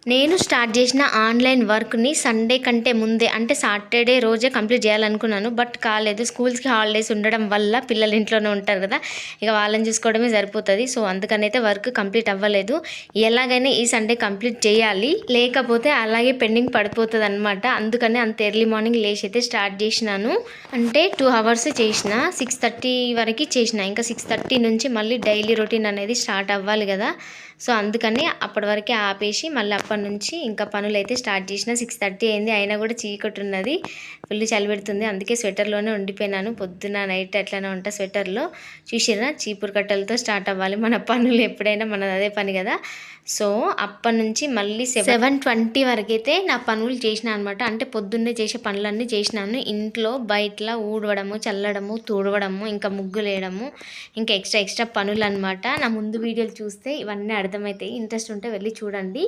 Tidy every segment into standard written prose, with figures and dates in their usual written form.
నేను స్టార్ట్ చేసిన ఆన్లైన్ వర్క్ని సండే కంటే ముందే అంటే సాటర్డే రోజే కంప్లీట్ చేయాలనుకున్నాను. బట్ కాలేదు. స్కూల్స్కి హాలిడేస్ ఉండడం వల్ల పిల్లలు ఇంట్లోనే ఉంటారు కదా, ఇక వాళ్ళని చూసుకోవడమే సరిపోతుంది. సో అందుకనైతే వర్క్ కంప్లీట్ అవ్వలేదు. ఎలాగైనా ఈ సండే కంప్లీట్ చేయాలి, లేకపోతే అలాగే పెండింగ్ పడిపోతుంది అనమాట. అందుకని అంత ఎర్లీ మార్నింగ్ లేచి అయితే స్టార్ట్ చేసినాను. అంటే 2 hours చేసిన, 6:30 వరకు చేసిన. ఇంకా 6:30 నుంచి మళ్ళీ డైలీ రొటీన్ అనేది స్టార్ట్ అవ్వాలి కదా. సో అందుకని అప్పటి వరకే ఆపేసి మళ్ళీ అప్పటి నుంచి ఇంకా పనులు అయితే స్టార్ట్ చేసిన. 6:30 అయింది, అయినా కూడా చీకటి ఉన్నది, ఫుల్ చలి పెడుతుంది. అందుకే స్వెటర్లోనే ఉండిపోయినాను. పొద్దున నైట్ ఎట్లనే ఉంటా స్వెటర్లో. చూసిరా, చీపురు కట్టలతో స్టార్ట్ అవ్వాలి మన పనులు, ఎప్పుడైనా మనది అదే పని కదా. సో అప్పటి నుంచి మళ్ళీ 7:20 వరకు అయితే నా పనులు చేసిన అనమాట. అంటే పొద్దున్నే చేసే పనులన్నీ చేసినాను. ఇంట్లో బయటలో ఊడవడము, చల్లడము, తుడవడము, ఇంకా ముగ్గులు వేయడము, ఇంకా ఎక్స్ట్రా పనులు అనమాట. నా ముందు వీడియోలు చూస్తే ఇవన్నీ అర్థమవుతాయి. ఇంట్రెస్ట్ ఉంటే వెళ్ళి చూడండి.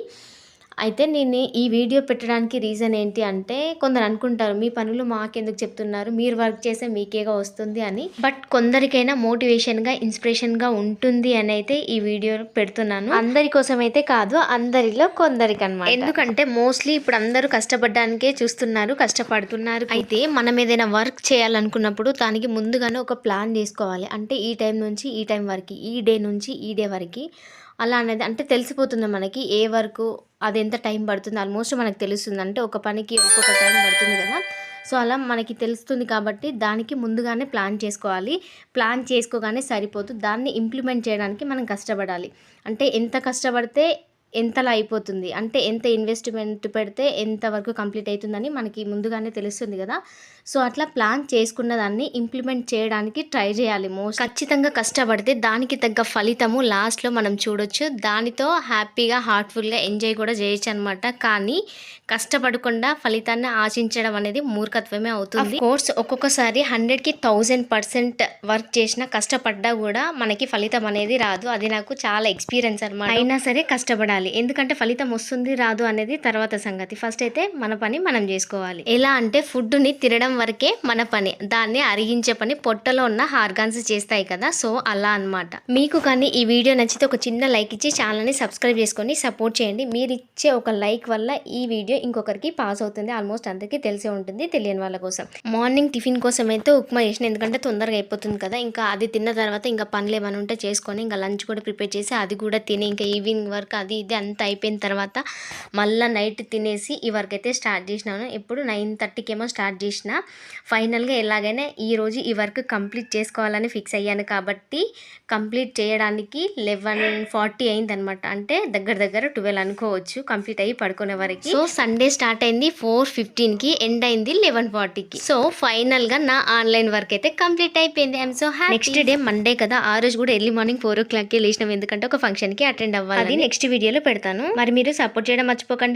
అయితే నేను ఈ వీడియో పెట్టడానికి రీజన్ ఏంటి అంటే, కొందరు అనుకుంటారు మీ పనులు మాకెందుకు చెప్తున్నారు, మీరు వర్క్ చేసే మీకేగా వస్తుంది అని. బట్ కొందరికైనా మోటివేషన్గా, ఇన్స్పిరేషన్గా ఉంటుంది అని అయితే ఈ వీడియో పెడుతున్నాను. అందరి కోసం అయితే కాదు, అందరిలో కొందరికి అన్నమాట. ఎందుకంటే మోస్ట్లీ ఇప్పుడు అందరూ కష్టపడడానికే చూస్తున్నారు, కష్టపడుతున్నారు. అయితే మనం ఏదైనా వర్క్ చేయాలనుకున్నప్పుడు దానికి ముందుగానే ఒక ప్లాన్ చేసుకోవాలి. అంటే ఈ టైం నుంచి ఈ టైం వరకు, ఈ డే నుంచి ఈ డే వరకు, అలా అనేది అంటే తెలిసిపోతుంది మనకి ఏ వరకు అది ఎంత టైం పడుతుంది. ఆల్మోస్ట్ మనకు తెలుస్తుంది. అంటే ఒక పనికి ఒక్కొక్క టైం పడుతుంది కదా. సో అలా మనకి తెలుస్తుంది కాబట్టి దానికి ముందుగానే ప్లాన్ చేసుకోవాలి. ప్లాన్ చేసుకోగానే సరిపోదు, దాన్ని ఇంప్లిమెంట్ చేయడానికి మనం కష్టపడాలి. అంటే ఎంత కష్టపడితే ఎంతలా అయిపోతుంది, అంటే ఎంత ఇన్వెస్ట్మెంట్ పెడితే ఎంతవరకు కంప్లీట్ అవుతుందని మనకి ముందుగానే తెలుస్తుంది కదా. సో అట్లా ప్లాన్ చేసుకున్న దాన్ని ఇంప్లిమెంట్ చేయడానికి ట్రై చేయాలి. ఖచ్చితంగా కష్టపడితే దానికి తగ్గ ఫలితము లాస్ట్లో మనం చూడొచ్చు. దానితో హ్యాపీగా హార్ట్ఫుల్గా ఎంజాయ్ కూడా చేయొచ్చు అనమాట. కానీ కష్టపడకుండా ఫలితాన్ని ఆశించడం అనేది మూర్ఖత్వమే అవుతుంది. కోర్స్ ఒక్కొక్కసారి 100కి 1000% వర్క్ చేసినా, కష్టపడ్డా కూడా మనకి ఫలితం అనేది రాదు. అది నాకు చాలా ఎక్స్పీరియన్స్ అనమాట. అయినా సరే కష్టపడాలి, ఎందుకంటే ఫలితం వస్తుంది రాదు అనేది తర్వాత సంగతి. ఫస్ట్ అయితే మన పని మనం చేసుకోవాలి. ఎలా అంటే ఫుడ్ని తినడం వరకే మన పని, దాన్ని అరిగించే పని పొట్టలో ఉన్న హార్గాన్స్ చేస్తాయి కదా. సో అలా అనమాట. మీకు కానీ ఈ వీడియో నచ్చితే ఒక చిన్న లైక్ ఇచ్చి ఛానల్ని సబ్స్క్రైబ్ చేసుకొని సపోర్ట్ చేయండి. మీరు ఇచ్చే ఒక లైక్ వల్ల ఈ వీడియో ఇంకొకరికి పాస్ అవుతుంది. ఆల్మోస్ట్ అందరికీ తెలిసే ఉంటుంది, తెలియని వాళ్ళ కోసం. మార్నింగ్ టిఫిన్ కోసం అయితే ఉప్మా చేసిన, ఎందుకంటే తొందరగా అయిపోతుంది కదా. ఇంకా అది తిన్న తర్వాత ఇంకా పనులు ఏమైనా ఉంటే చేసుకొని ఇంకా లంచ్ కూడా ప్రిపేర్ చేసి అది కూడా తిని ఇంకా ఈవినింగ్ వర్క్ అది ఇది అంతా అయిపోయిన తర్వాత మళ్ళీ నైట్ తినేసి ఈ వర్క్ అయితే స్టార్ట్ చేసినాను. ఇప్పుడు 9:30కి ఏమో స్టార్ట్ చేసిన. ఫైనల్గా ఎలాగైనా ఈరోజు ఈ వర్క్ కంప్లీట్ చేసుకోవాలని ఫిక్స్ అయ్యాను కాబట్టి కంప్లీట్ చేయడానికి 11:40 అయింది అనమాట. అంటే దగ్గర 12 అనుకోవచ్చు కంప్లీట్ అయ్యి పడుకునే వరకు. సో సండే స్టార్ట్ అయింది 4:15కి, ఎండ్ అయింది 11:40కి. సో ఫైనల్గా నా ఆన్లైన్ వర్క్ అయితే కంప్లీట్ అయిపోయింది. I'm so happy. Next day Monday కదా, ఆ రోజు కూడా ఎర్లీ మార్నింగ్ 4 o'clockకి లేచినాం, ఎందుకంటే ఒక ఫంక్షన్కి అటెండ్ అవ్వాలి. అది నెక్స్ట్ వీడియోలో పెడతాను. మరి మీరు సపోర్ట్ చేయడం మర్చిపోకండి.